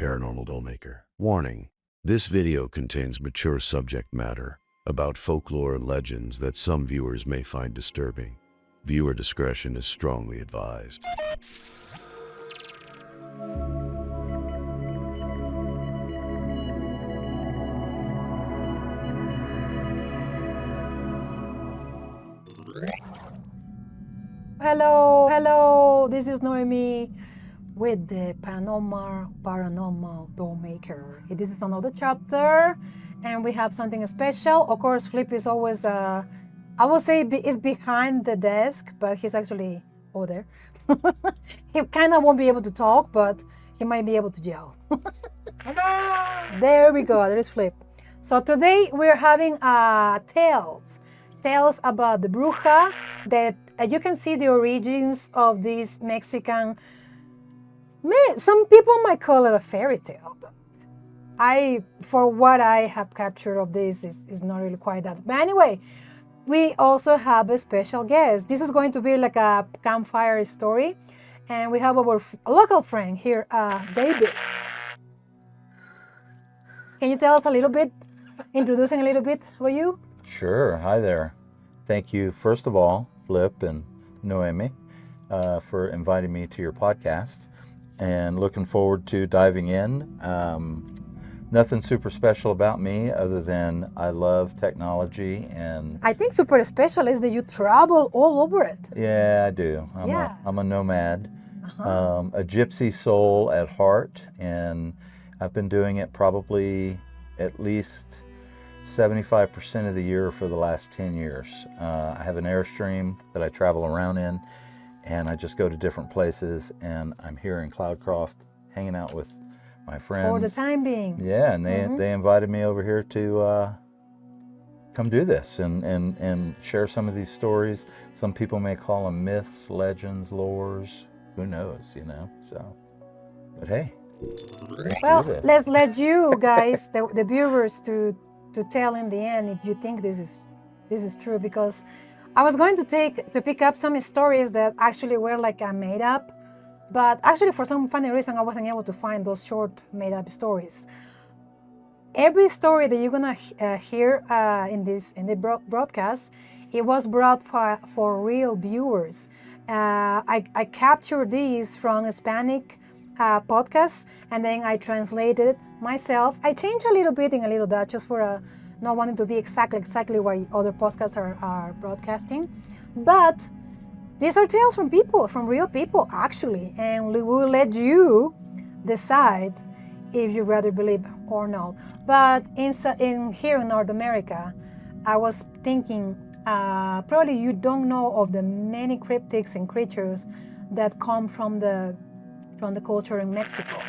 Paranormal Dollmaker. Warning, this video contains mature subject matter about folklore and legends that some viewers may find disturbing. Viewer discretion is strongly advised. Hello, this is Noemi with the Paranormal Dollmaker. This is another chapter, and we have something special. Of course, Flip is always, I will say is behind the desk, but he's actually over there. He kind of won't be able to talk, but he might be able to yell. There we go, there is Flip. So today we're having tales about the Bruja, that you can see the origins of this Mexican, some people might call it a fairy tale, but for what I have captured of this is not really quite that. But anyway, we also have a special guest. This is going to be like a campfire story, and we have our local friend here, David. Can you tell us a little bit, introducing a little bit about you? Sure. Hi there. Thank you, first of all, Flip and Noemi, for inviting me to your podcast, and looking forward to diving in. Nothing super special about me other than I love technology, and I think super special is that you travel all over it. Yeah, I do. I'm a nomad, a gypsy soul at heart, and I've been doing it probably at least 75% of the year for the last 10 years. I have an Airstream that I travel around in, and I just go to different places, and I'm here in Cloudcroft hanging out with my friends. For the time being. Yeah, and they invited me over here to come do this and share some of these stories. Some people may call them myths, legends, lores, who knows, so. But hey, well, let's let you guys, the viewers, to tell in the end if you think this is true, because I was going to pick up some stories that actually were like made up, but actually for some funny reason I wasn't able to find those short made up stories. Every story that you're gonna hear in the broadcast, it was brought for real viewers. I captured these from Hispanic podcasts, and then I translated it myself. I changed a little bit in a little that just for not wanting to be exactly what other podcasts are broadcasting. But these are tales from people, from real people actually, and we will let you decide if you rather believe or not. But in here in North America, I was thinking probably you don't know of the many cryptids and creatures that come from the culture in Mexico,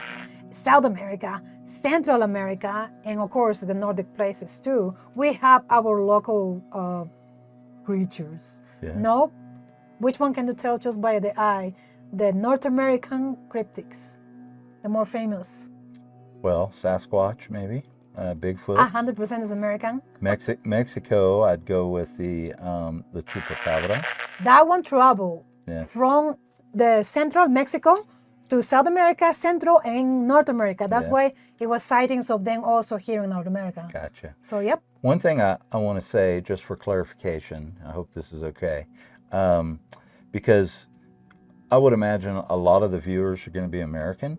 South America, Central America, and of course the Nordic places too. We have our local creatures. Yeah. No? Which one can you tell just by the eye? The North American cryptids, the more famous. Well, Sasquatch maybe, Bigfoot. 100% is American. Mexico, I'd go with the Chupacabra. That one traveled from the Central Mexico to South America, Central, and North America. That's why it was sightings of them also here in North America. Gotcha. So, yep. One thing I want to say, just for clarification, I hope this is okay, because I would imagine a lot of the viewers are going to be American.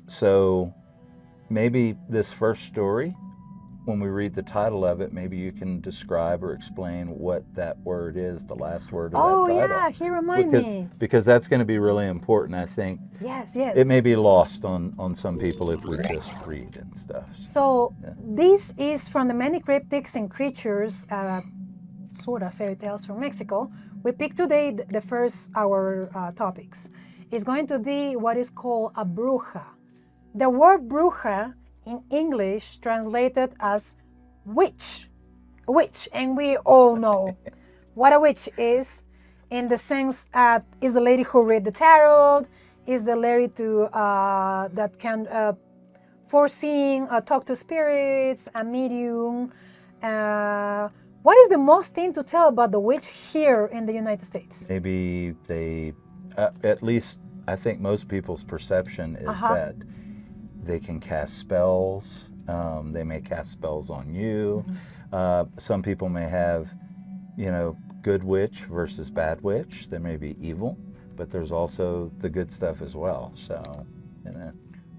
So maybe this first story, when we read the title of it, maybe you can describe or explain what that word is, the last word of that title. Oh, yeah, he reminded me. Because that's going to be really important, I think. Yes. It may be lost on some people if we just read and stuff. So this is from the many cryptids and creatures, sort of fairy tales from Mexico. We picked today the first our topics. It's going to be what is called a bruja. The word bruja in English translated as witch, and we all know what a witch is, in the sense is the lady who read the tarot, is the lady that can foreseeing, talk to spirits, a medium. What is the most thing to tell about the witch here in the United States? Maybe they, at least I think most people's perception is that They can cast spells. They may cast spells on you. Some people may have, good witch versus bad witch. They may be evil, but there's also the good stuff as well. So,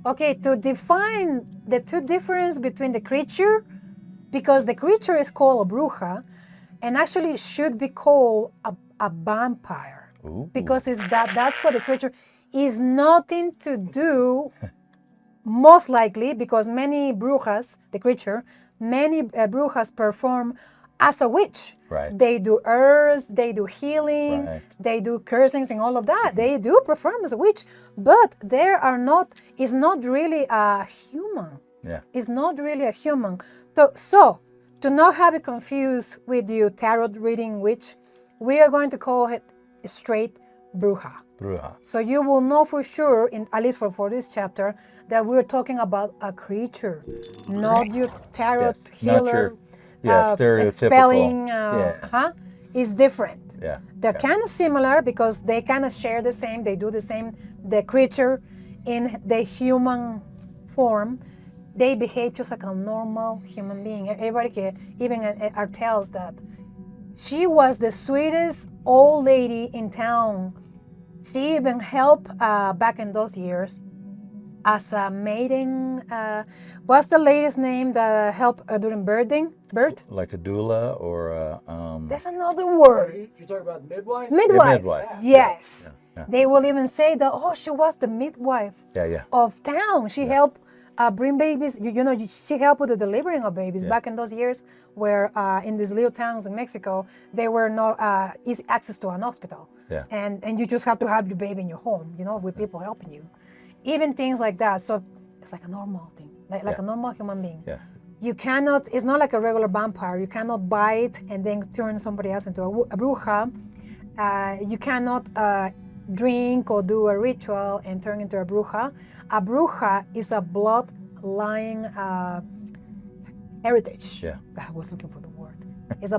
Okay, to define the two difference between the creature, because the creature is called a bruja, and actually should be called a vampire. Ooh. Because that's what the creature is. Nothing to do, most likely, because many brujas, the creature, many brujas perform as a witch. Right. They do herbs, they do healing, Right. they do cursings and all of that. They do perform as a witch, but is not really a human. Yeah. It's not really a human. So, to not have it confused with your tarot reading witch, we are going to call it straight bruja. Bruja. So you will know for sure, at least for this chapter, that we're talking about a creature, not your tarot Yes, healer. not your stereotypical. Spelling, Yeah. is different. Yeah. They're kind of similar because they kind of share the same. They do the same. The creature in the human form, they behave just like a normal human being. Everybody, even our tells that she was the sweetest old lady in town. She even helped back in those years as a maiden. What's the lady's name that helped during birth? Like a doula or a... There's another word. You're talking about midwife? Midwife. Yeah, midwife. Yes. Yeah. They will even say that, she was the midwife Yeah. of town. She helped bring babies. She helped with the delivering of babies back in those years where in these little towns in Mexico, there were not easy access to an hospital. Yeah. And you just have to have your baby in your home, with people helping you. Even things like that. So it's like a normal thing, like a normal human being. Yeah. You cannot, it's not like a regular vampire. You cannot bite and then turn somebody else into a bruja. You cannot drink or do a ritual and turn into a bruja. A bruja is a bloodline heritage. Yeah. I was looking for the word. It's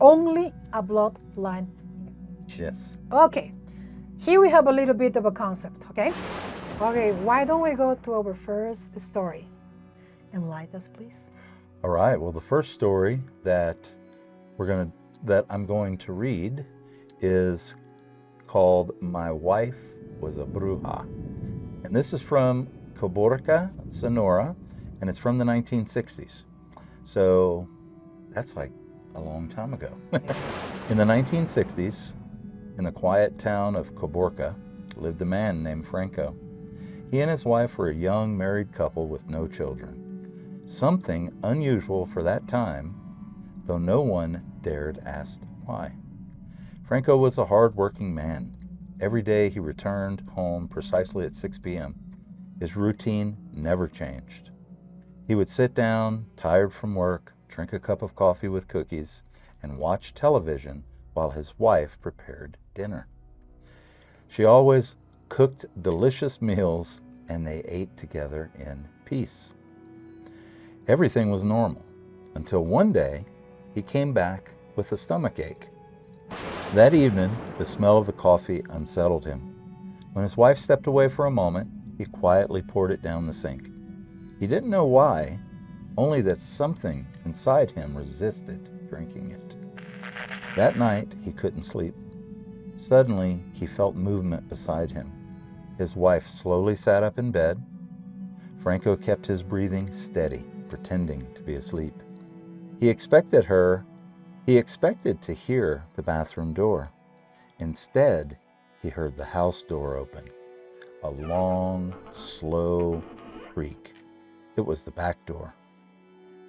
only a bloodline heritage. Yes. Okay, here we have a little bit of a concept, okay? Okay, why don't we go to our first story? Enlighten us, please. All right. Well, the first story that I'm going to read is called "My Wife Was a Bruja," and this is from Caborca, Sonora, and it's from the 1960s. So that's like a long time ago. In the 1960s, in the quiet town of Caborca, lived a man named Franco. He and his wife were a young married couple with no children. Something unusual for that time, though no one dared ask why. Franco was a hard-working man. Every day he returned home precisely at 6 p.m. His routine never changed. He would sit down, tired from work, drink a cup of coffee with cookies, and watch television while his wife prepared dinner. She always cooked delicious meals, and they ate together in peace. Everything was normal until one day he came back with a stomachache. That evening, the smell of the coffee unsettled him. When his wife stepped away for a moment, he quietly poured it down the sink. He didn't know why, only that something inside him resisted drinking it. That night, he couldn't sleep. Suddenly, he felt movement beside him. His wife slowly sat up in bed. Franco kept his breathing steady, pretending to be asleep. He expected to hear the bathroom door. Instead, he heard the house door open. A long, slow creak. It was the back door.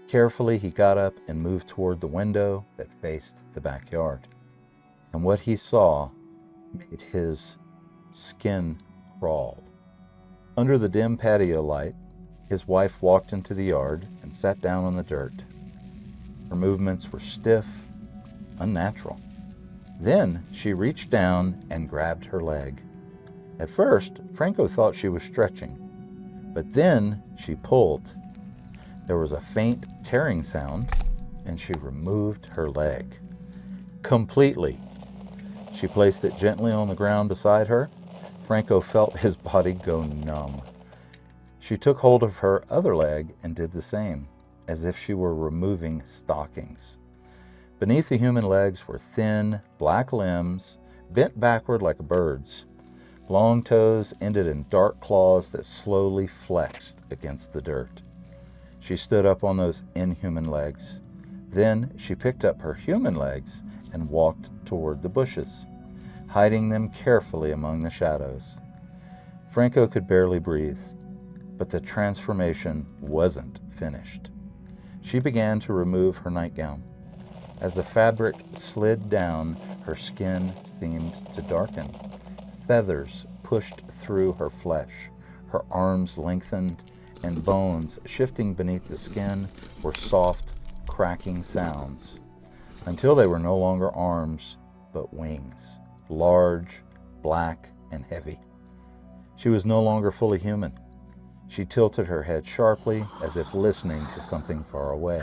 Carefully, he got up and moved toward the window that faced the backyard. And what he saw made his skin crawl. Under the dim patio light, his wife walked into the yard and sat down on the dirt. Her movements were stiff, unnatural. Then she reached down and grabbed her leg. At first, Franco thought she was stretching, but then she pulled. There was a faint tearing sound, and she removed her leg. Completely. She placed it gently on the ground beside her. Franco felt his body go numb. She took hold of her other leg and did the same, as if she were removing stockings. Beneath the human legs were thin, black limbs, bent backward like a bird's. Long toes ended in dark claws that slowly flexed against the dirt. She stood up on those inhuman legs. Then she picked up her human legs and walked toward the bushes, hiding them carefully among the shadows. Franco could barely breathe, but the transformation wasn't finished. She began to remove her nightgown. As the fabric slid down, her skin seemed to darken. Feathers pushed through her flesh. Her arms lengthened, and bones shifting beneath the skin were soft, cracking sounds, until they were no longer arms, but wings, large, black, and heavy. She was no longer fully human. She tilted her head sharply, as if listening to something far away.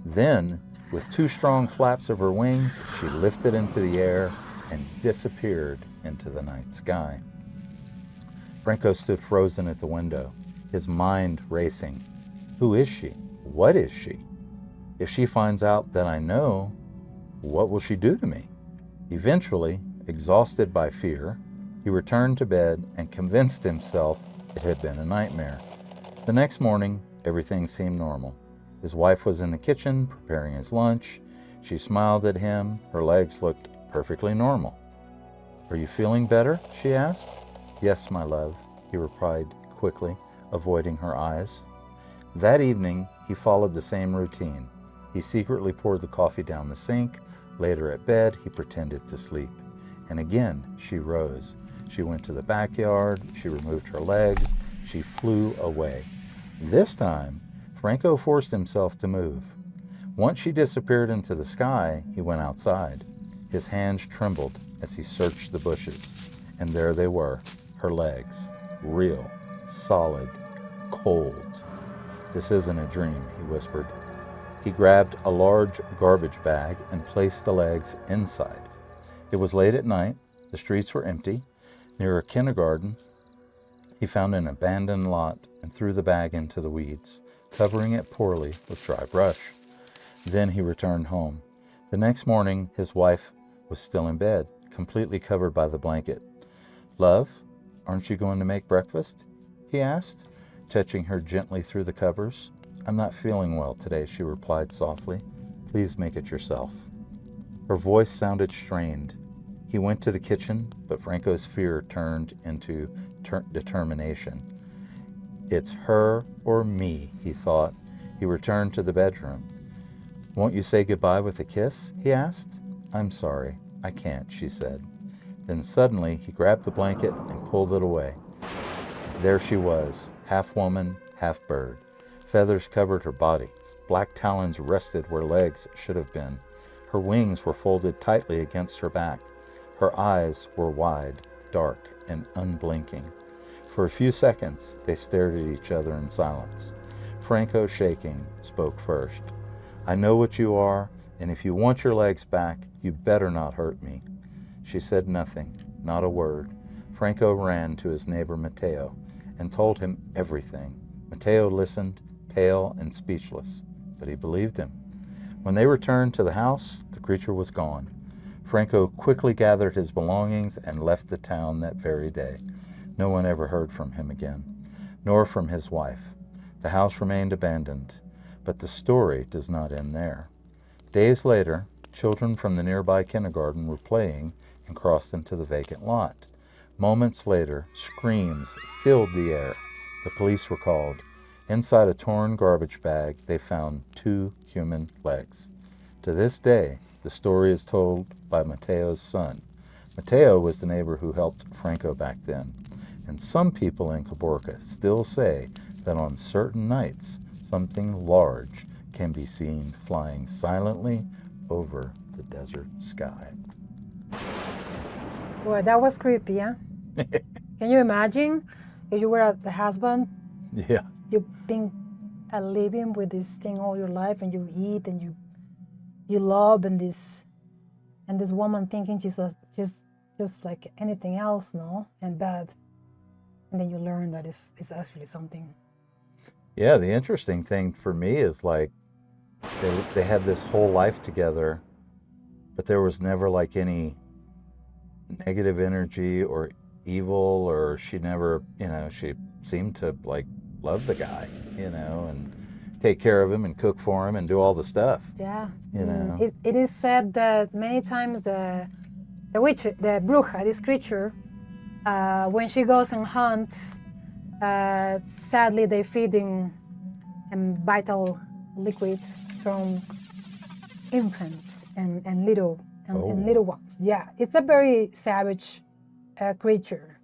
Then, with two strong flaps of her wings, she lifted into the air and disappeared into the night sky. Franco stood frozen at the window, his mind racing. Who is she? What is she? If she finds out that I know, what will she do to me? Eventually, exhausted by fear, he returned to bed and convinced himself it had been a nightmare. The next morning, everything seemed normal. His wife was in the kitchen preparing his lunch. She smiled at him. Her legs looked perfectly normal. "Are you feeling better?" she asked. "Yes, my love," he replied quickly, avoiding her eyes. That evening, he followed the same routine. He secretly poured the coffee down the sink. Later at bed, he pretended to sleep. And again, she rose. She went to the backyard. She removed her legs. She flew away. This time, Franco forced himself to move. Once she disappeared into the sky, he went outside. His hands trembled as he searched the bushes. And there they were, her legs, real, solid, cold. "This isn't a dream," he whispered. He grabbed a large garbage bag and placed the legs inside. It was late at night. The streets were empty. Near a kindergarten, he found an abandoned lot and threw the bag into the weeds, covering it poorly with dry brush. Then he returned home. The next morning, his wife was still in bed, completely covered by the blanket. "Love, aren't you going to make breakfast?" he asked, touching her gently through the covers. "I'm not feeling well today," she replied softly. "Please make it yourself." Her voice sounded strained. He went to the kitchen, but Franco's fear turned into determination. "It's her or me," he thought. He returned to the bedroom. "Won't you say goodbye with a kiss?" he asked. "I'm sorry, I can't," she said. Then suddenly he grabbed the blanket and pulled it away. There she was, half woman, half bird. Feathers covered her body. Black talons rested where legs should have been. Her wings were folded tightly against her back. Her eyes were wide, dark, and unblinking. For a few seconds, they stared at each other in silence. Franco, shaking, spoke first. "I know what you are, and if you want your legs back, you better not hurt me." She said nothing, not a word. Franco ran to his neighbor Mateo and told him everything. Mateo listened, pale and speechless, but he believed him. When they returned to the house, the creature was gone. Franco quickly gathered his belongings and left the town that very day. No one ever heard from him again, nor from his wife. The house remained abandoned, but the story does not end there. Days later, children from the nearby kindergarten were playing and crossed into the vacant lot. Moments later, screams filled the air. The police were called. Inside a torn garbage bag, they found 2 human legs. To this day, the story is told by Mateo's son. Mateo was the neighbor who helped Franco back then. And some people in Caborca still say that on certain nights, something large can be seen flying silently over the desert sky. Boy, that was creepy, huh? Can you imagine if you were the husband? Yeah. You've been living with this thing all your life, and you eat and you love, and this woman thinking she's just like anything else, no, and bad. and then you learn that it's actually something. Yeah, the interesting thing for me is like they had this whole life together, but there was never like any negative energy or evil, or she never, she seemed to like love the guy, and take care of him and cook for him and do all the stuff. Yeah. You know. It is said that many times the witch, the bruja, this creature, when she goes and hunts, sadly they feeding vital liquids from infants and little ones. Yeah, it's a very savage creature.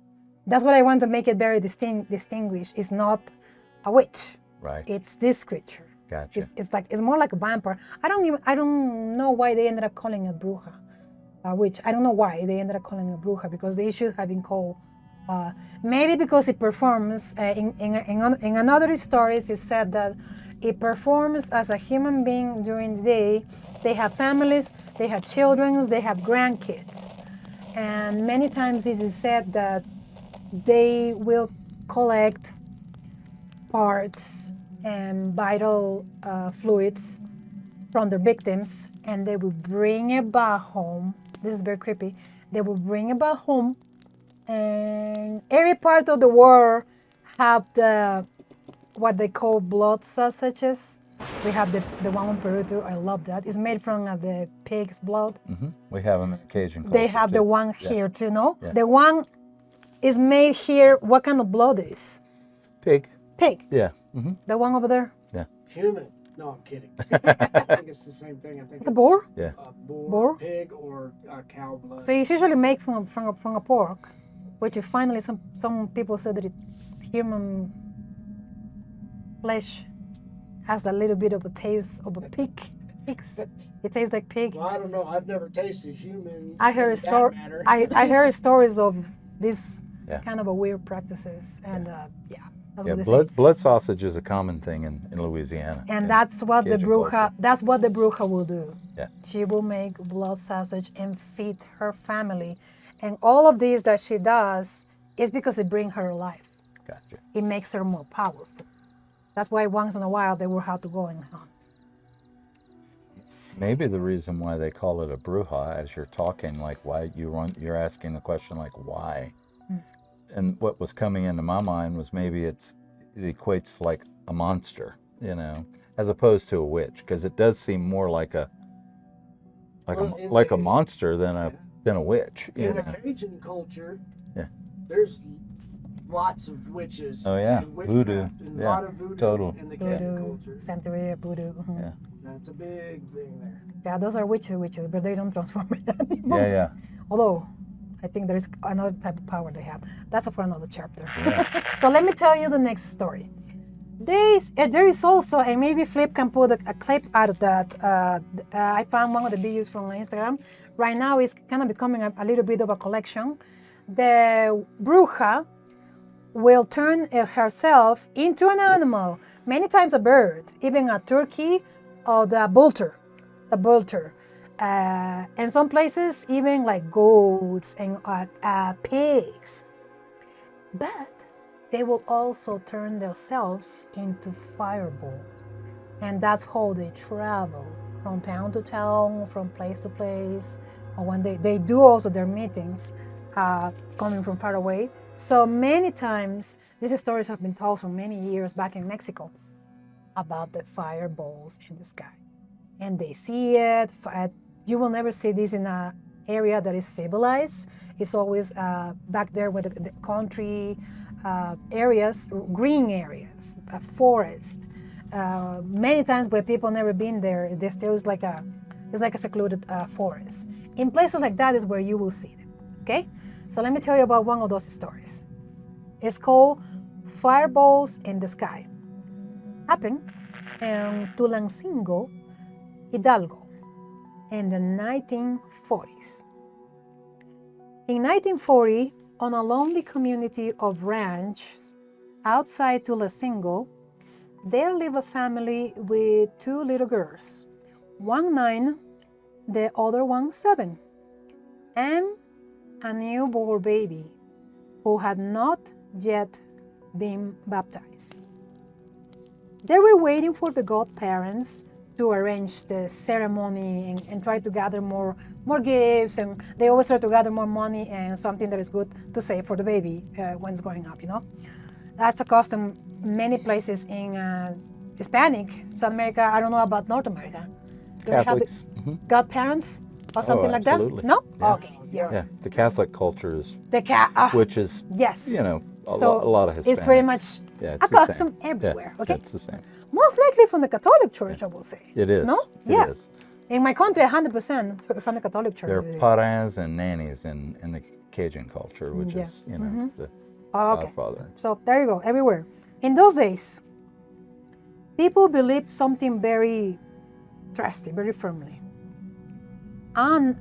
That's what I want to make it very distinguished. It's not a witch. Right. It's this creature. Gotcha. It's more like a vampire. I don't know why they ended up calling it bruja, which I don't know why they ended up calling it bruja, because they should have been called. Maybe because it performs in another stories. It said that it performs as a human being during the day. They have families, they have children, they have grandkids, and many times it is said that they will collect parts and vital fluids from their victims, and they will bring it back home. This is very creepy. They will bring it back home, and every part of the world have what they call blood sausages. We have the one in Peru too. I love that. It's made from the pig's blood. Mm-hmm. We have them in Cajun culture. They have too. the one here too, no? Yeah. The one is made here. What kind of blood is? Pig. Pig. Yeah. Mm-hmm. The one over there. Yeah. Human. No, I'm kidding. I think it's the same thing. I think It's a boar. Yeah. A boar, Boar? pig, or cow blood. So it's usually made from a pork, which is finally some people say that human flesh has a little bit of a taste of a pig's. It tastes like pig. Well, I don't know. I've never tasted human. I heard I heard stories of this kind of a weird practices, and that's what they say. Blood sausage is a common thing in Louisiana. And yeah. that's what Cajun the bruja. culture. That's what the bruja will do. Yeah. She will make blood sausage and feed her family, and all of this that she does is because it brings her life. Gotcha. It makes her more powerful. That's why once in a while they will have to go and hunt. Maybe the reason why they call it a bruja, as you're talking, like why you're asking the question like why, and what was coming into my mind was maybe it equates like a monster, as opposed to a witch, because it does seem more like a monster than a witch. In the Cajun culture, yeah, there's lots of witches. Oh yeah, and voodoo. and Yeah, a lot of voodoo total. in the Cajun Voodoo, culture. Santeria, voodoo. Mhm. Yeah. That's a big thing there. Yeah, those are witches, but they don't transform it anymore. Yeah. Although, I think there is another type of power they have. That's for another chapter. Yeah. So let me tell you the next story. There is also, and maybe Flip can put a clip out of that. I found one of the videos from Instagram. Right now it's kind of becoming a little bit of a collection. The bruja will turn herself into an animal, many times a bird, even a turkey or the bolter. And some places even like goats and pigs. But they will also turn themselves into fireballs. And that's how they travel from town to town, from place to place. Or when they do also their meetings coming from far away. So many times, these stories have been told for many years back in Mexico about the fireballs in the sky. And they see it. You will never see this in an area that is civilized. It's always back there with the country areas, green areas, a forest. Many times where people never been there, there still is like a secluded forest. In places like that is where you will see them. Okay, so let me tell you about one of those stories. It's called Fireballs in the Sky. Happened in Tulancingo, Hidalgo, in the 1940s. In 1940, on a lonely community of ranches outside Tulancingo, there lived a family with two little girls, one 9, the other one 7, and a newborn baby who had not yet being baptized. They were waiting for the godparents to arrange the ceremony and try to gather more gifts, and they always try to gather more money and something that is good to save for the baby when it's growing up, That's a custom many places in Hispanic, South America. I don't know about North America. Do Catholics. they have the godparents or something like absolutely. that? No? Yeah. Okay. Yeah, the Catholic culture is, The which is, yes. a So lot of Hispanics. it's pretty much yeah, a it's the same. custom everywhere, Yeah, okay? it's the same. Most likely from the Catholic Church, I will say. It is. No? It Yeah. is. In my country, 100% from the Catholic Church. There it are is. parents and nannies in the Cajun culture, which Yeah. is, the Okay. godfather. So there you go, everywhere. In those days, people believed something very trusty, very firmly. And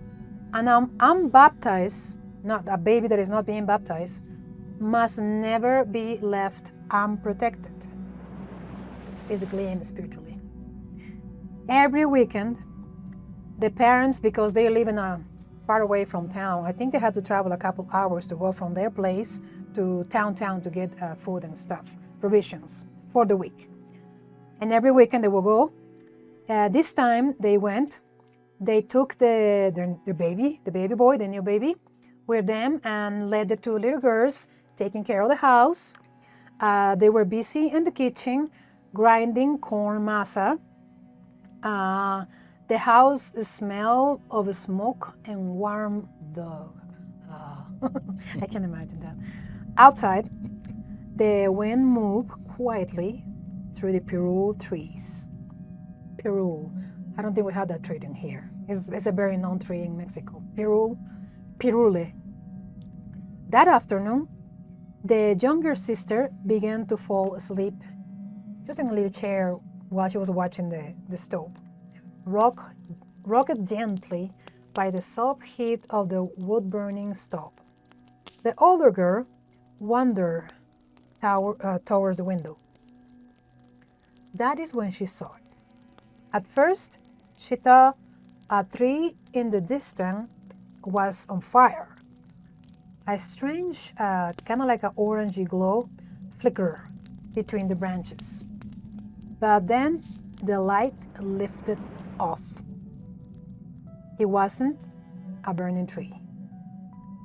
an unbaptized, not a baby that is not being baptized, must never be left unprotected, physically and spiritually. Every weekend, the parents, because they live in a far away from town, I think they had to travel a couple hours to go from their place to town to get food and stuff, provisions for the week. And every weekend they will go. This time they went. They took the baby boy, the new baby, with them and led the two little girls taking care of the house. They were busy in the kitchen grinding corn masa. The house smelled of smoke and warm dog. I can imagine that. Outside, the wind moved quietly through the pirul trees. Pirul. I don't think we have that tree in here. It's a very known tree in Mexico. Pirule. That afternoon, the younger sister began to fall asleep just in a little chair while she was watching the stove. Rocked gently by the soft heat of the wood-burning stove. The older girl wandered towards the window. That is when she saw it. At first, she thought a tree in the distance was on fire. A strange, kind of like an orangey glow, flickered between the branches. But then the light lifted off. It wasn't a burning tree.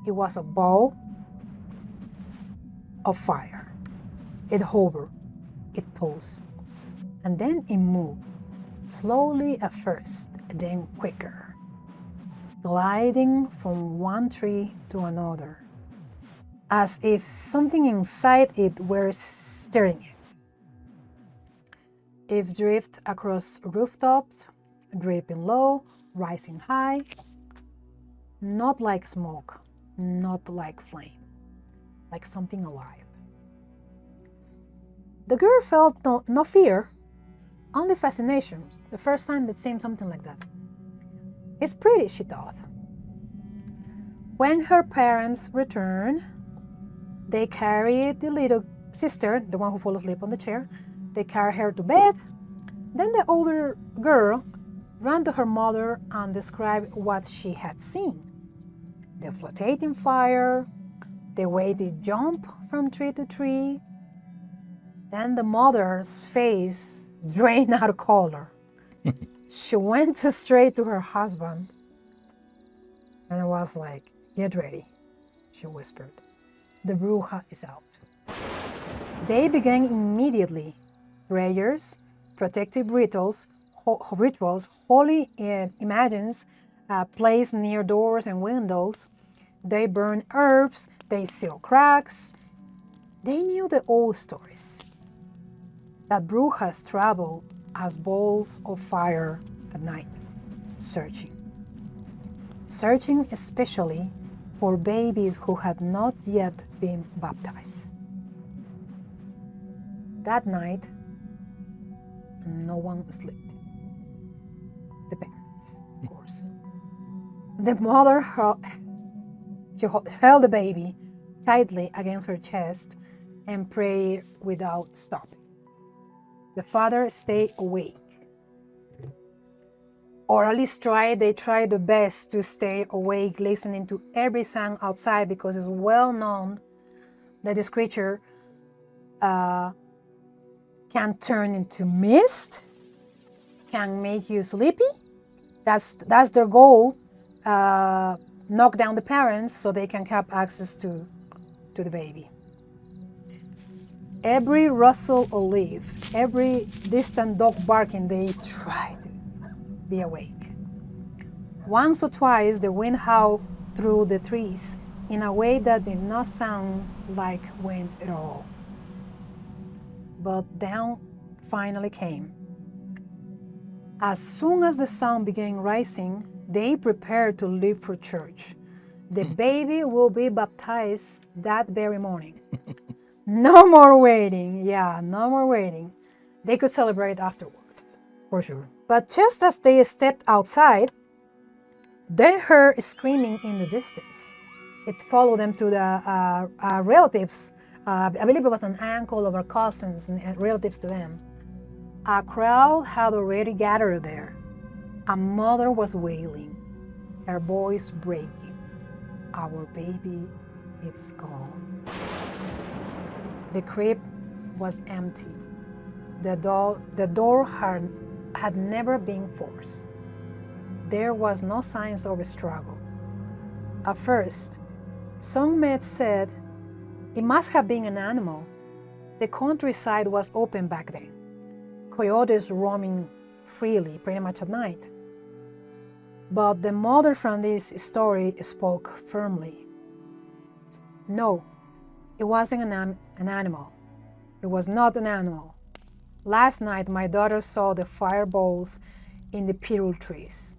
It was a ball of fire. It hovered, it pulsed, and then it moved, slowly at first, then quicker, gliding from one tree to another, as if something inside it were stirring it. It drifted across rooftops, dripping low, rising high, not like smoke, not like flame, like something alive. The girl felt no fear, only fascination, the first time they'd seen something like that. It's pretty, she thought. When her parents returned, they carried the little sister, the one who fell asleep on the chair, they carried her to bed. Then the older girl ran to her mother and described what she had seen. The flotating fire, the way they jump from tree to tree. Then the mother's face drained out of color. She went straight to her husband and was like, "Get ready," she whispered. "The Bruja is out." They began immediately. Prayers, protective rituals, holy images placed near doors and windows. They burned herbs, they sealed cracks. They knew the old stories, that Brujas travel as balls of fire at night, searching especially for babies who had not yet been baptized. That night, no one slept. The parents, of course. The mother held the baby tightly against her chest and prayed without stopping. The father stayed awake, or at least they tried the best to stay awake, listening to every sound outside, because it's well known that this creature can turn into mist, can make you sleepy. That's their goal. Knock down the parents so they can have access to the baby. Every rustle of leaf, every distant dog barking, they try to be awake. Once or twice, the wind howled through the trees in a way that did not sound like wind at all. But dawn finally came. As soon as the sun began rising, they prepared to leave for church. The baby will be baptized that very morning. No more waiting. Yeah, no more waiting. They could celebrate afterwards, for sure. But just as they stepped outside, they heard screaming in the distance. It followed them to the relatives. I believe it was an uncle or cousins and relatives to them. A crowd had already gathered there. A mother was wailing, her voice breaking. Our baby, it's gone. The crib was empty. The door had never been forced. There was no signs of a struggle. At first, some men said it must have been an animal. The countryside was open back then. Coyotes roaming freely, pretty much at night. But the mother from this story spoke firmly. No, it wasn't an animal. It was not an animal. Last night, my daughter saw the fireballs in the pirul trees.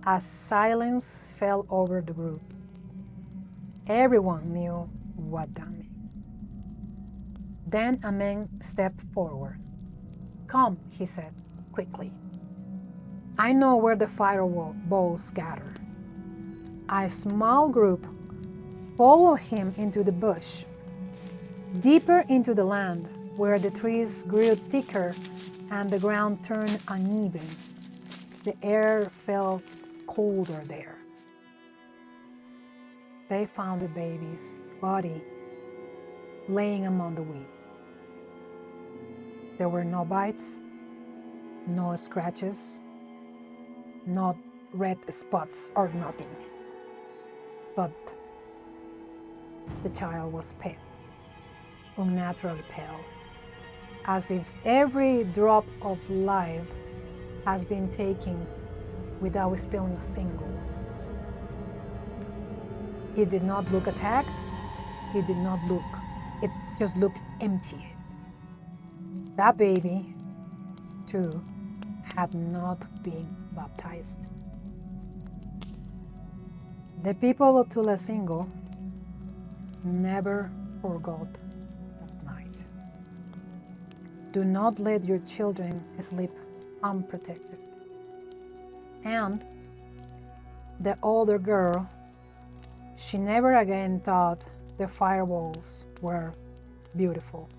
A silence fell over the group. Everyone knew what that meant. Then a man stepped forward. Come, he said, quickly. I know where the fireballs gather. A small group followed him into the bush, deeper into the land, where the trees grew thicker and the ground turned uneven. The air felt colder there. They found the baby's body laying among the weeds. There were no bites, no scratches, not red spots or nothing. But the child was pale, unnaturally pale, as if every drop of life has been taken without spilling a single. It did not look attacked. It just looked empty. That baby, too, had not been baptized. The people of Tulancingo never forgot that night. Do not let your children sleep unprotected. And the older girl, she never again thought the fireballs were beautiful.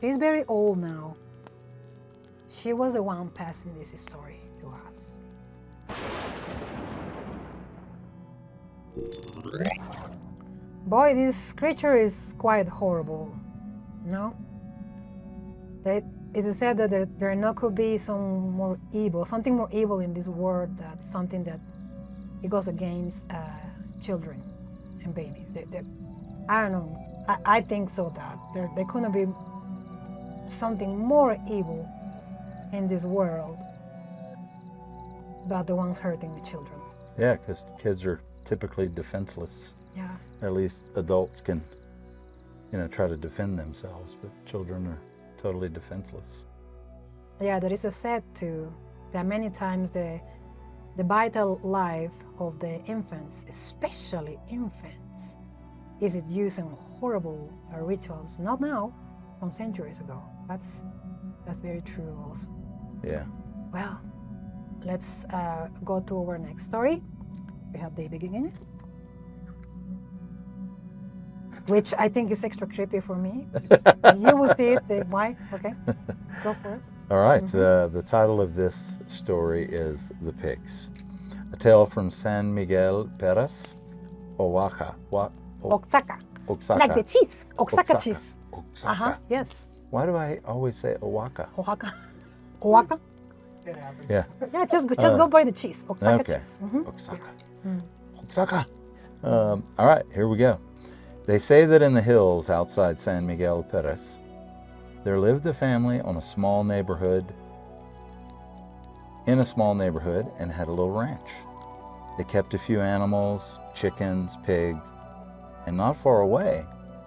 She's very old now. She was the one passing this story to us. Boy, this creature is quite horrible, no? It is said that there could be something more evil in this world, that something that it goes against children and babies. I don't know. I think so, that there couldn't be something more evil in this world but the ones hurting the children. Yeah, because kids are typically defenseless. Yeah. At least adults can, try to defend themselves, but children are totally defenseless. Yeah, there is a said too that many times the vital life of the infants, especially infants, is used in horrible rituals. Not now, from centuries ago. That's very true also. Yeah. Well, let's go to our next story. We have David again, which I think is extra creepy for me. You will see it. Why? Okay, go for it. All right. The title of this story is The Pigs, a tale from San Miguel Perez, Oaxaca. Oaxaca. Like the cheese, Oaxaca Oaxaca. cheese. Oaxaca. Yes. Why do I always say Oaxaca? Oaxaca. Oaxaca. It happens. Yeah. Yeah, just go buy the cheese, Oaxaca Okay. cheese. Oaxaca. Oaxaca. All right, here we go. They say that in the hills outside San Miguel Perez, there lived a family in a small neighborhood and had a little ranch. They kept a few animals, chickens, pigs, and not far away,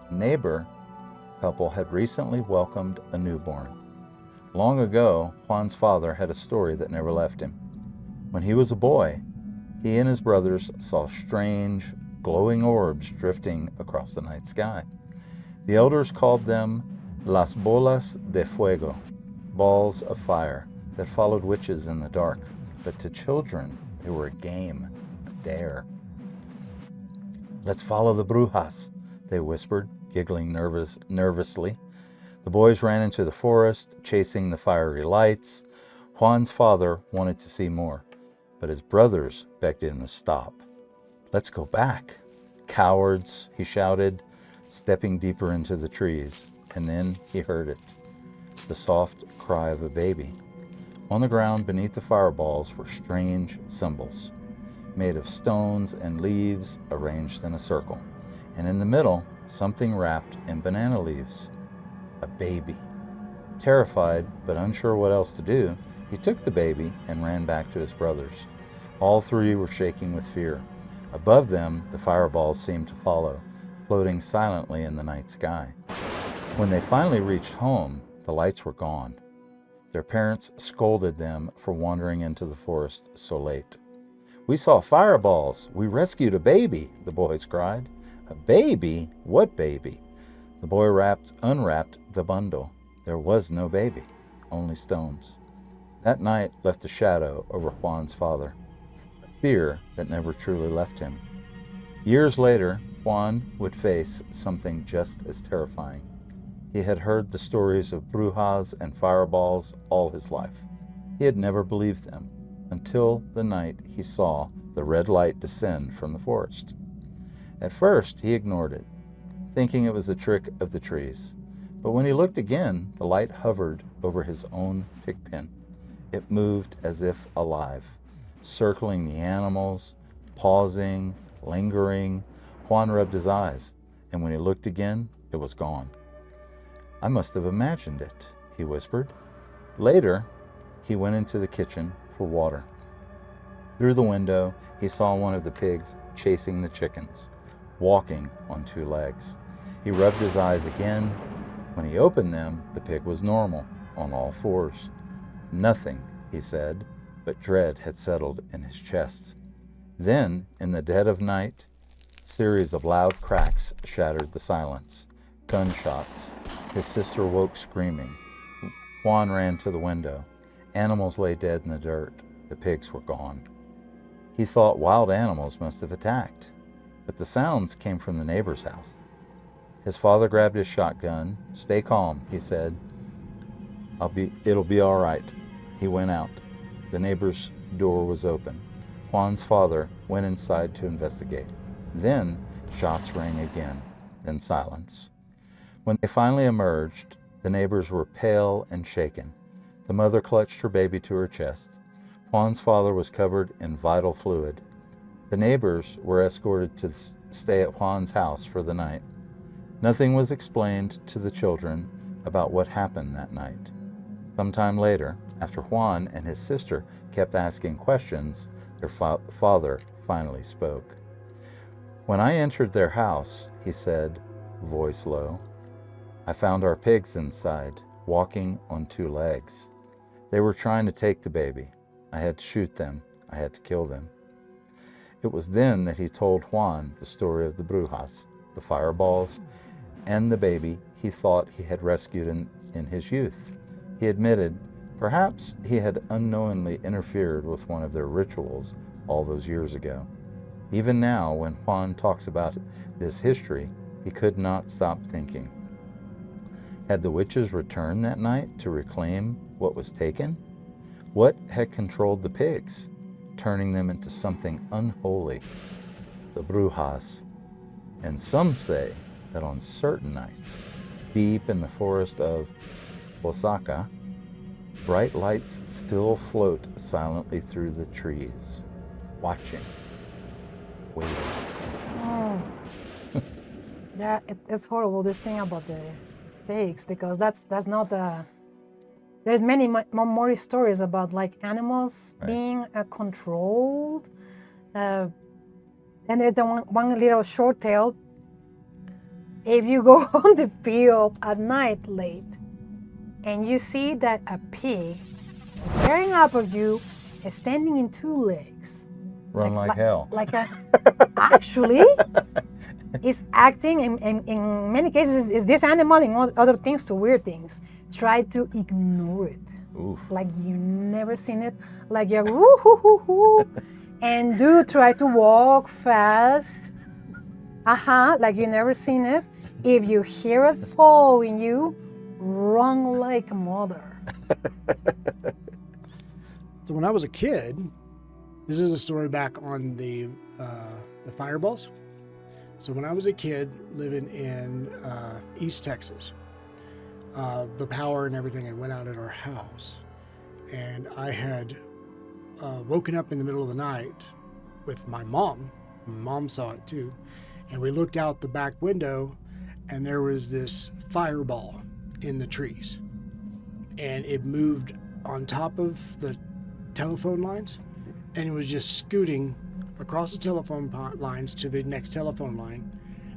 a neighbor couple had recently welcomed a newborn. Long ago, Juan's father had a story that never left him. When he was a boy, he and his brothers saw strange, glowing orbs drifting across the night sky. The elders called them las bolas de fuego, balls of fire that followed witches in the dark. But to children, they were a game, a dare. "Let's follow the Brujas," they whispered, giggling nervously. The boys ran into the forest, chasing the fiery lights. Juan's father wanted to see more, but his brothers begged him to stop. "Let's go back. Cowards," he shouted, stepping deeper into the trees. And then he heard it, the soft cry of a baby. On the ground beneath the fireballs were strange symbols, made of stones and leaves arranged in a circle. And in the middle, something wrapped in banana leaves. A baby. Terrified, but unsure what else to do, he took the baby and ran back to his brothers. All three were shaking with fear. Above them, the fireballs seemed to follow, floating silently in the night sky. When they finally reached home, the lights were gone. Their parents scolded them for wandering into the forest so late. "We saw fireballs. We rescued a baby," the boys cried. "A baby? What baby?" The boy unwrapped the bundle. There was no baby, only stones. That night left a shadow over Juan's father, fear that never truly left him. Years later, Juan would face something just as terrifying. He had heard the stories of brujas and fireballs all his life. He had never believed them until the night he saw the red light descend from the forest. At first, he ignored it, thinking it was a trick of the trees. But when he looked again, the light hovered over his own pig pen. It moved as if alive, circling the animals, pausing, lingering. Juan rubbed his eyes, and when he looked again, it was gone. "I must have imagined it," he whispered. Later, he went into the kitchen for water. Through the window, he saw one of the pigs chasing the chickens, walking on two legs. He rubbed his eyes again. When he opened them, the pig was normal, on all fours. "Nothing," he said, but dread had settled in his chest. Then, in the dead of night, a series of loud cracks shattered the silence. Gunshots. His sister woke screaming. Juan ran to the window. Animals lay dead in the dirt. The pigs were gone. He thought wild animals must have attacked, but the sounds came from the neighbor's house. His father grabbed his shotgun. "Stay calm," he said. It'll be all right." He went out. The neighbor's door was open. Juan's father went inside to investigate. Then shots rang again, then silence. When they finally emerged, the neighbors were pale and shaken. The mother clutched her baby to her chest. Juan's father was covered in vital fluid. The neighbors were escorted to stay at Juan's house for the night. Nothing was explained to the children about what happened that night. Sometime later, after Juan and his sister kept asking questions, their father finally spoke. "When I entered their house," he said, voice low, "I found our pigs inside, walking on two legs. They were trying to take the baby. I had to shoot them. I had to kill them." It was then that he told Juan the story of the Brujas, the fireballs, and the baby he thought he had rescued in his youth. He admitted perhaps he had unknowingly interfered with one of their rituals all those years ago. Even now, when Juan talks about this history, he could not stop thinking. Had the witches returned that night to reclaim what was taken? What had controlled the pigs, turning them into something unholy? The Brujas. And some say that on certain nights, deep in the forest of Osaka, bright lights still float silently through the trees, watching, waiting. Oh. Yeah, it's horrible, this thing about the pigs, because that's not the... There's many more stories about like animals being controlled. And there's the one little short tale. If you go on the field at night late and you see that a pig is staring up at you, is standing in two legs. Run like hell. Actually, is acting in many cases is this animal and other things to weird things. Try to ignore it. Oof. Like you never seen it. Like you're woo hoo hoo hoo. And do try to walk fast. Like you never seen it. If you hear it following you, run like a mother. So when I was a kid, this is a story back on the fireballs. So when I was a kid living in East Texas, the power and everything had went out at our house, and I had woken up in the middle of the night with my mom. My mom saw it too, and we looked out the back window, and there was this fireball in the trees, and it moved on top of the telephone lines, and it was just scooting across the telephone lines to the next telephone line.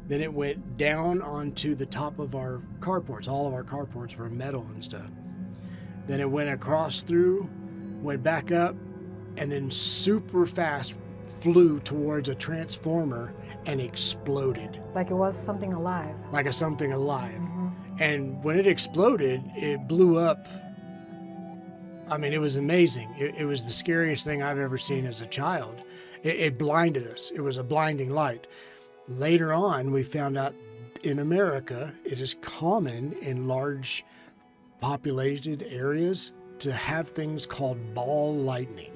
Then it went down onto the top of our carports. All of our carports were metal and stuff. Then it went across through, went back up, and then super fast flew towards a transformer and exploded. Like it was something alive. Like something alive. Mm-hmm. And when it exploded, it blew up. I mean, it was amazing. It was the scariest thing I've ever seen as a child. It blinded us. It was a blinding light. Later on, we found out in America, it is common in large populated areas to have things called ball lightning.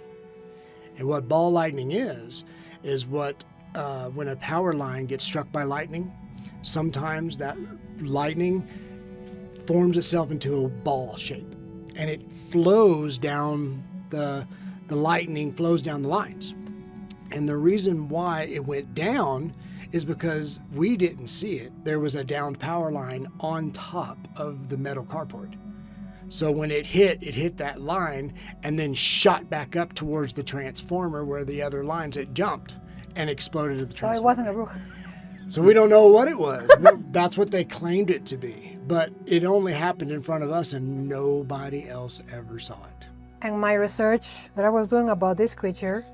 And what ball lightning is what when a power line gets struck by lightning, sometimes that lightning forms itself into a ball shape, and it flows down the lightning flows down the lines. And the reason why it went down is because we didn't see it. There was a downed power line on top of the metal carport. So when it hit that line and then shot back up towards the transformer where the other lines, it jumped and exploded at the transformer. So it wasn't a Bruja. So we don't know what it was. That's what they claimed it to be. But it only happened in front of us and nobody else ever saw it. And my research that I was doing about this creature,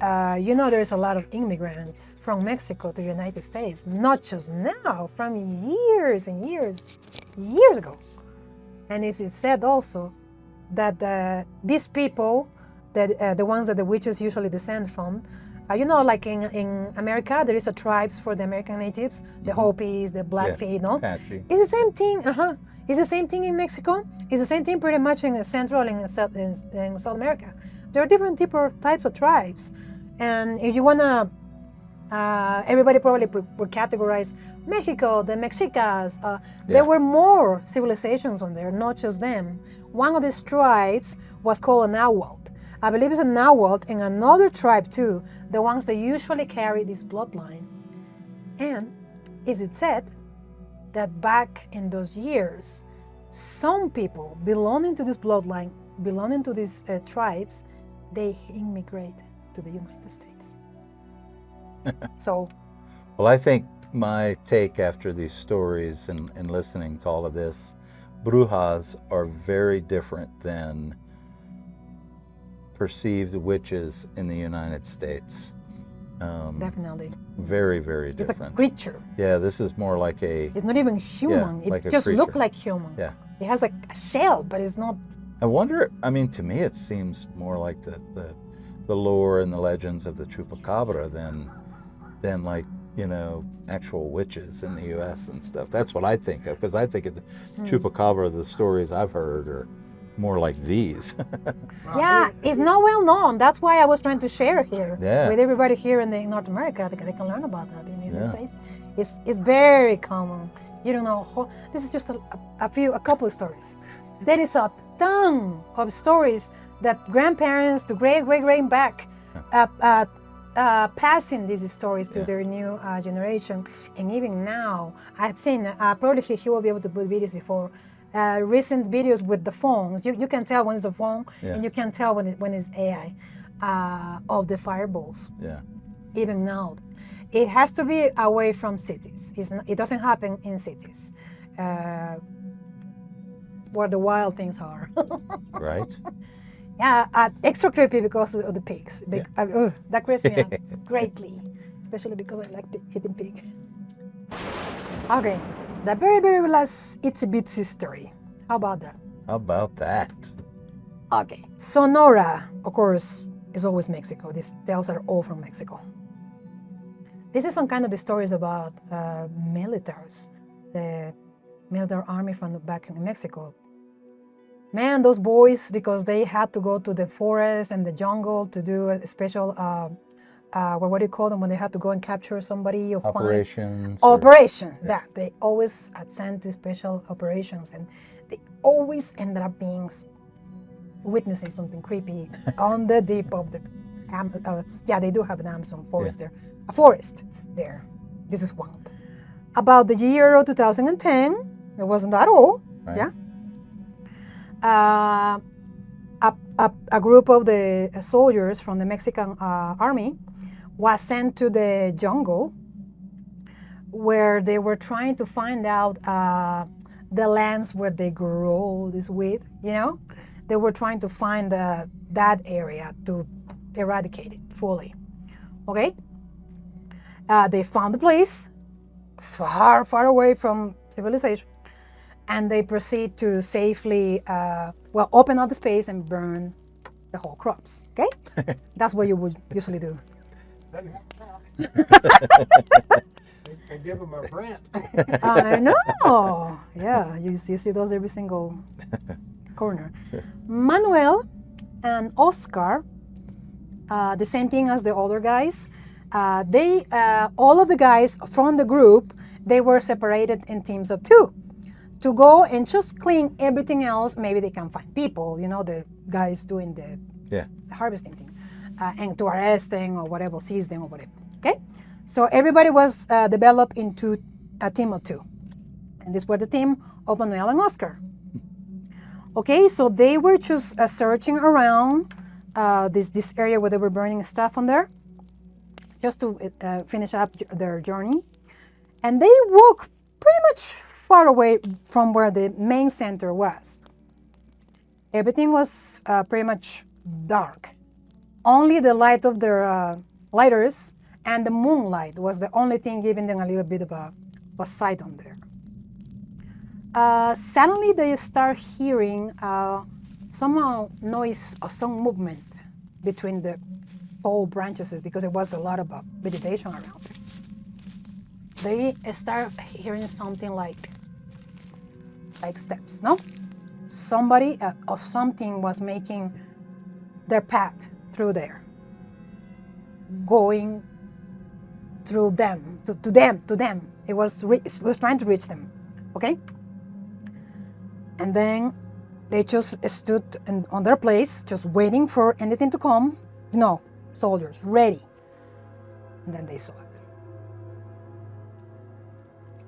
there's a lot of immigrants from Mexico to the United States, not just now, from years and years ago. And it's said also that these people, that the ones that the witches usually descend from, like in America, there is a tribes for the American natives, the Hopis, the Blackfeet, Apache. It's the same thing. It's the same thing in Mexico. It's the same thing pretty much in Central and in South America. There are different types of tribes. And if you wanna, everybody probably would categorize Mexico, the Mexicas. There were more civilizations on there, not just them. One of these tribes was called a Nahuatl. I believe it's a Nahuatl and another tribe too, the ones that usually carry this bloodline. And is it said that back in those years, some people belonging to this bloodline, belonging to these tribes, they immigrate to the United States. So, well, I think my take after these stories and listening to all of this, Brujas are very different than perceived witches in the United States. definitely. Very, very It's different. a creature. Yeah, this is more like a... It's not even human. like a it just creature. looks like human. Yeah. It has like a shell, but it's not. I wonder, to me it seems more like the lore and the legends of the Chupacabra than like, actual witches in the U.S. and stuff. That's what I think of, because I think of the Chupacabra, the stories I've heard are more like these. Yeah, it's not well known. That's why I was trying to share here Yeah. with everybody here in North America. They can learn about that. And in these days. It's very common. You don't know how, this is just a couple of stories. There is a ton of stories that grandparents to great back passing these stories to their new generation. And even now, I've seen, probably he will be able to put videos before, recent videos with the phones. You can tell when it's a phone, and you can tell when it's AI, of the fireballs. Yeah. Even now. It has to be away from cities. It doesn't happen in cities, where the wild things are. Right. Yeah, extra creepy because of the pigs. That creeps me out greatly, especially because I like eating pig. Okay, the very, very last itsy bitsy story. How about that? How about that? Okay, Sonora, of course, is always Mexico. These tales are all from Mexico. This is some kind of stories about militaries, the military army from back in Mexico. Man, those boys, because they had to go to the forest and the jungle to do a special, what do you call them when they had to go and capture somebody or Operations. Operation. That they always had sent to special operations, and they always ended up being witnessing something creepy on the deep of the. They do have an Amazon forest there. A forest there. This is one. About the year 2010, it wasn't at all. Right. Yeah. A group of the soldiers from the Mexican army was sent to the jungle where they were trying to find out the lands where they grow this wheat, you know? They were trying to find that area to eradicate it fully, okay? They found the place far, far away from civilization, and they proceed to safely, open up the space and burn the whole crops, okay? That's what you would usually do. I give them a rant. I know, yeah, you see those every single corner. Manuel and Oscar, the same thing as the other guys, all of the guys from the group, they were separated in teams of 2 to go and just clean everything else. Maybe they can find people, you know, the guys doing the harvesting thing, and to arrest them or whatever, seize them or whatever, okay? So everybody was developed into a team of 2. And this were the team of Manuel and Oscar. Okay, so they were just searching around this area where they were burning stuff on there, just to finish up their journey. And they walked pretty much far away from where the main center was. Everything was pretty much dark. Only the light of their lighters and the moonlight was the only thing giving them a little bit of a sight on there. Suddenly they start hearing some noise or some movement between the tall branches, because there was a lot of vegetation around. They start hearing something like steps, no? Somebody or something was making their path through there, going through them, to them. It was trying to reach them, okay? And then they just stood on their place, just waiting for anything to come. No, soldiers, ready. And then they saw it.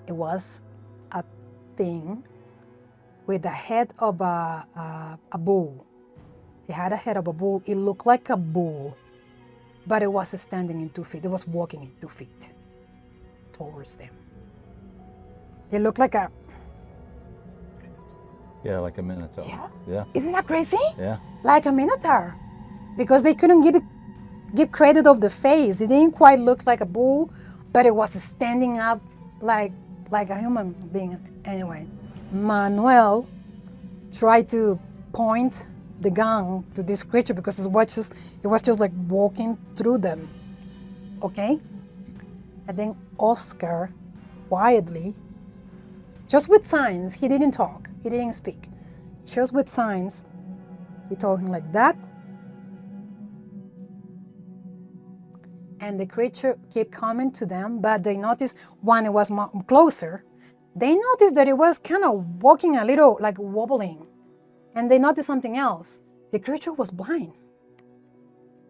It was a thing with the head of a bull. It had a head of a bull. It looked like a bull, but it was standing in 2 feet. It was walking in 2 feet towards them. It looked like a... Yeah, like a Minotaur. Yeah. Isn't that crazy? Yeah. Like a Minotaur. Because they couldn't give credit of the face. It didn't quite look like a bull, but it was standing up like a human being. Anyway, Manuel tried to point the gun to this creature because it was just like walking through them. Okay? And then Oscar quietly, just with signs, he didn't talk, he didn't speak. Just with signs, he told him like that. and the creature kept coming to them, but they noticed when it was closer, they noticed that it was kind of walking a little, like wobbling. And they noticed something else. The creature was blind.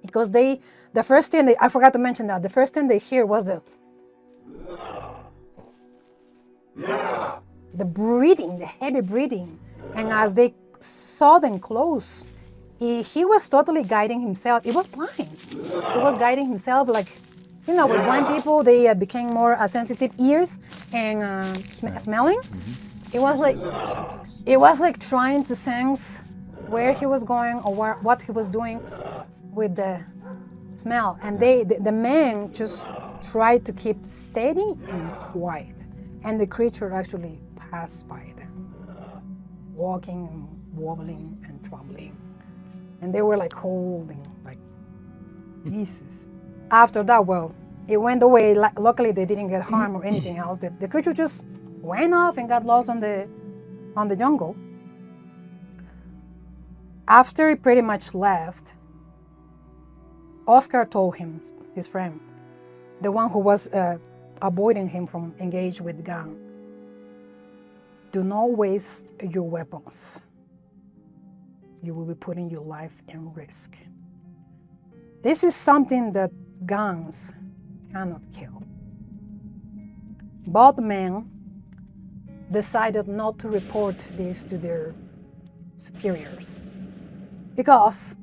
Because the first thing, I forgot to mention that, the first thing they hear was the breathing, the heavy breathing. And as they saw them close, he was totally guiding himself. He was blind. He was guiding himself like, with blind people, they became more sensitive ears and smelling. It was like trying to sense where he was going or what he was doing with the smell. And the man just tried to keep steady and quiet. And the creature actually passed by them, walking and wobbling and trembling. And they were like holding, like, Jesus. After that, well, it went away. Luckily, they didn't get harmed or anything else. The creature just went off and got lost on the jungle. After he pretty much left, Oscar told him, his friend, the one who was avoiding him from engage with the gang, do not waste your weapons. You will be putting your life in risk. This is something that guns cannot kill. Both men decided not to report this to their superiors because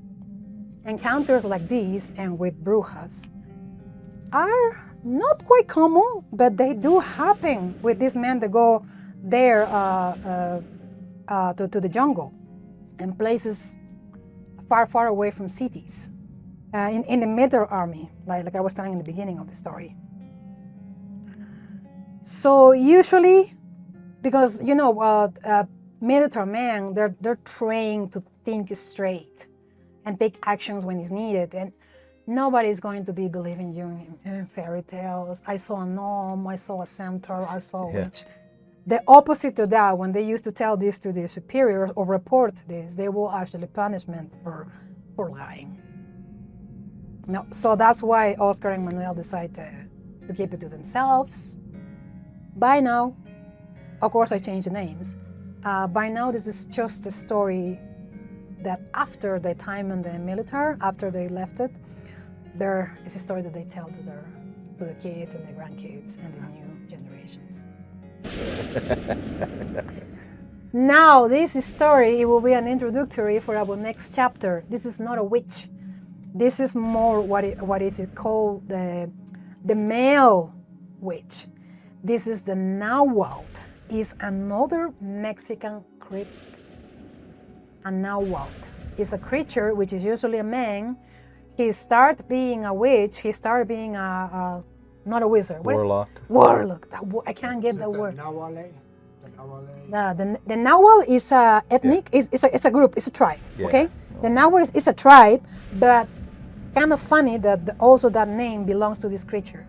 encounters like these and with brujas are not quite common, but they do happen with these men that go there to the jungle and places far, far away from cities. In the Minotaur army, like I was telling in the beginning of the story. So usually, because Minotaur men, they're trained to think straight and take actions when it's needed, and nobody's going to be believing you in fairy tales. I saw a gnome, I saw a centaur, I saw a witch. The opposite to that, when they used to tell this to their superiors or report this, they will actually punishment for lying. No, so that's why Oscar and Manuel decided to keep it to themselves. By now, of course I changed the names. By now this is just a story that after the time in the military, after they left it, there is a story that they tell to their kids and their grandkids and the new generations. Now this story, it will be an introductory for our next chapter. This is not a witch. This is more what is it called, the male witch. This is the Nahuatl. Is another Mexican cryptid. A Nahuatl is a creature which is usually a man. He started being a witch. He started being not a wizard. Warlock. Warlock. I can't get the word. The The Nahuatl is a ethnic. Yeah. It's a group. It's a tribe. Yeah. Okay. The Nahuatl is a tribe, but kind of funny that also that name belongs to this creature.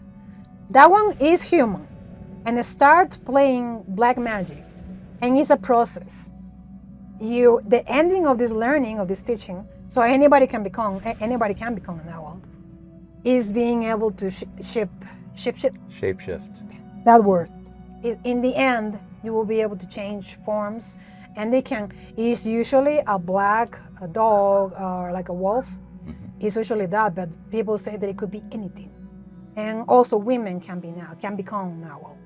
That one is human, and they start playing black magic, and it's a process. The ending of this learning, of this teaching, so anybody can become a Nahuatl, is being able to Shapeshift. that word. In the end, you will be able to change forms, and it's usually a black, a dog, or like a wolf. It's usually that, but people say that it could be anything. And also women can become Nahuatl.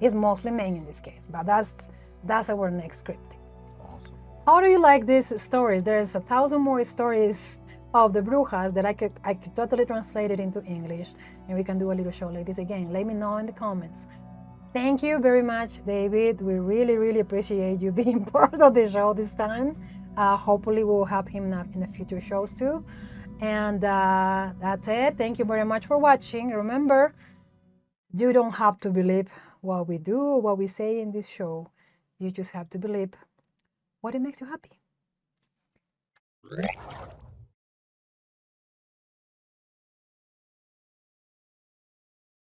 It's mostly men in this case, but that's our next script. Awesome. How do you like these stories? There's 1,000 more stories of the Brujas that I could totally translate it into English, and we can do a little show like this again. Let me know in the comments. Thank you very much, David. We really, really appreciate you being part of the show this time. Hopefully we'll have him in the future shows too. And that's it. Thank you very much for watching. Remember, you don't have to believe what we do, what we say in this show. You just have to believe what it makes you happy.